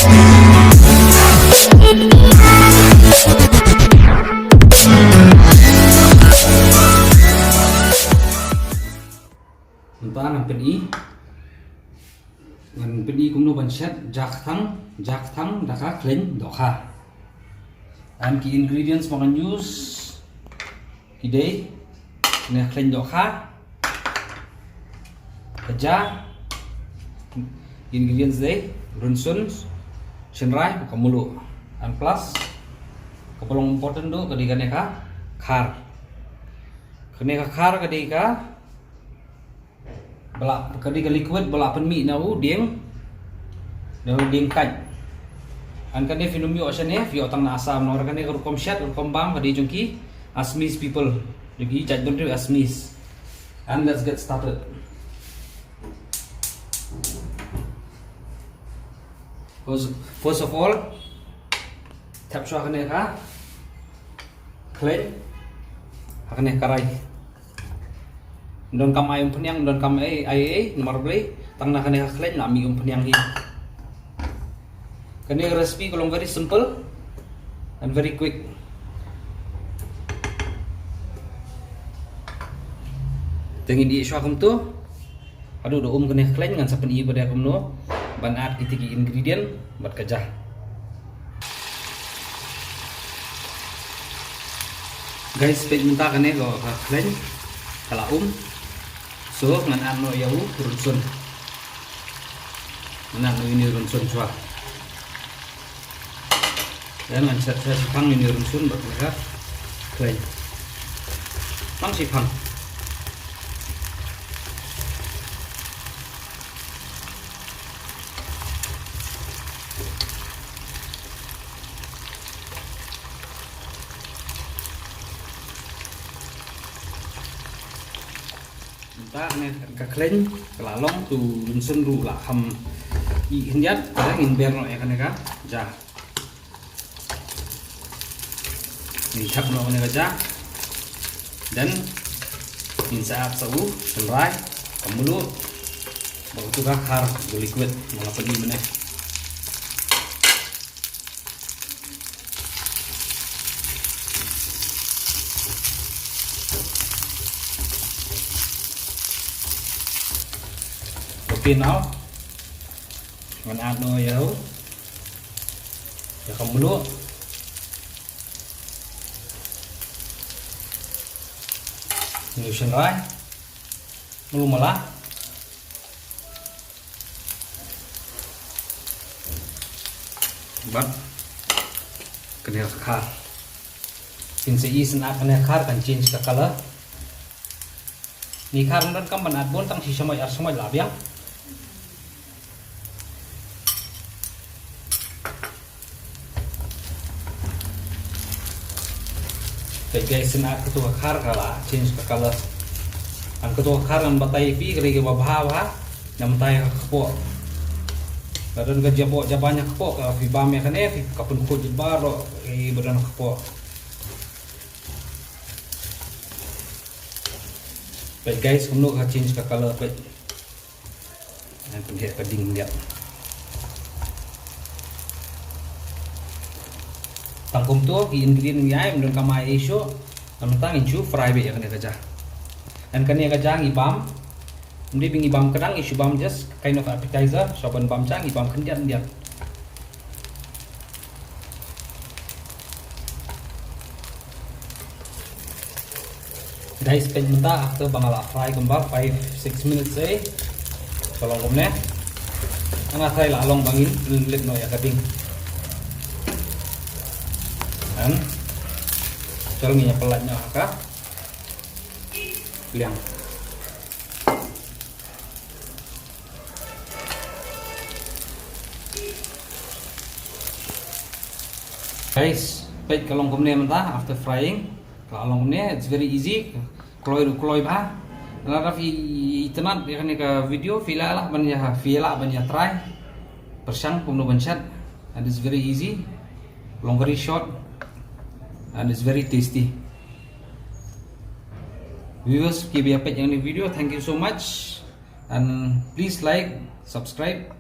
Tentang ang pedi, ang pedi kumno banset jak thang daka kleng doka. Ang ki ingredients mga news today na kleng doka. Kaja ingredients day runsun shenrai kamulu. And plus kapalong important do kadika neka khar. Kaneka khar kadika bala kadika liquid bala penmi nau dieng kaj. An kane finumi ocean ne fi otang na asam nor kane rukom shat rukom bam kadi jungki Assamese people lagi chat don Assamese. And let's get started. First of all, tap shwa kane ka kleng kane karai. Don kam ayam penyang don kam ai nomor beli tang na kane kleng na mi penyang hi. Kane recipe kolong very simple and very quick. Tengi di shwa kum tu aduh do kane kleng ngan sapen i pada kum no ban add kitiki ingredient buat kajah. Guys, pet minta kane go kleng kala so ngan ano yau runsun ngan ano ini runsun shwa dan ngan set pang ini runsun buat mereka kleng pang si pang. Ta ne ka kleng kalalong tu runsun ru la ham i hinjat ka ngin ber no ya kan ka ja ni thap no ne ka ja dan in saat sau selrai kamulu baru tu ka khar liquid mala padi mene. Okay, now ngan add no yau ya kamulu ni shenrai mulu mala bat kena khar since is na kena khar kan change ka color ni khar dan kam banat bon tang si samai labiang. Guys, na ketua khar kala change ka color. Ang ketua khar ang batay pi kali ke babhawa nam tay khapo. Kadon ga jabo jabanya khapo ka fi bam ya kane fi kapun ko jibaro e badan khapo. But guys, kumno ka change ka color but ang paghe ka ding dia. Tangkum tu ki ingredient ni ay mendon kamai isu namtang inchu fry be ya kane kaja and kane kaja ngibam mdi bingi bam kadang isu bam just kind of appetizer soban bam chang ngibam kendian dia. Guys, pen menta after bangala fry kembang 5-6 minutes kalau komne ana try la long bangin lit no ya kading. Dan kalau minyak pelatnya kah liang guys, baik kalau komne mentah after frying kalau komne it's very easy kloy bah nara fi itenat ya kan ka video fila lah banyak try persang komno bansat and it's very easy long very short and it's very tasty. Viewers, keep your page on the video. Thank you so much, and please like, subscribe.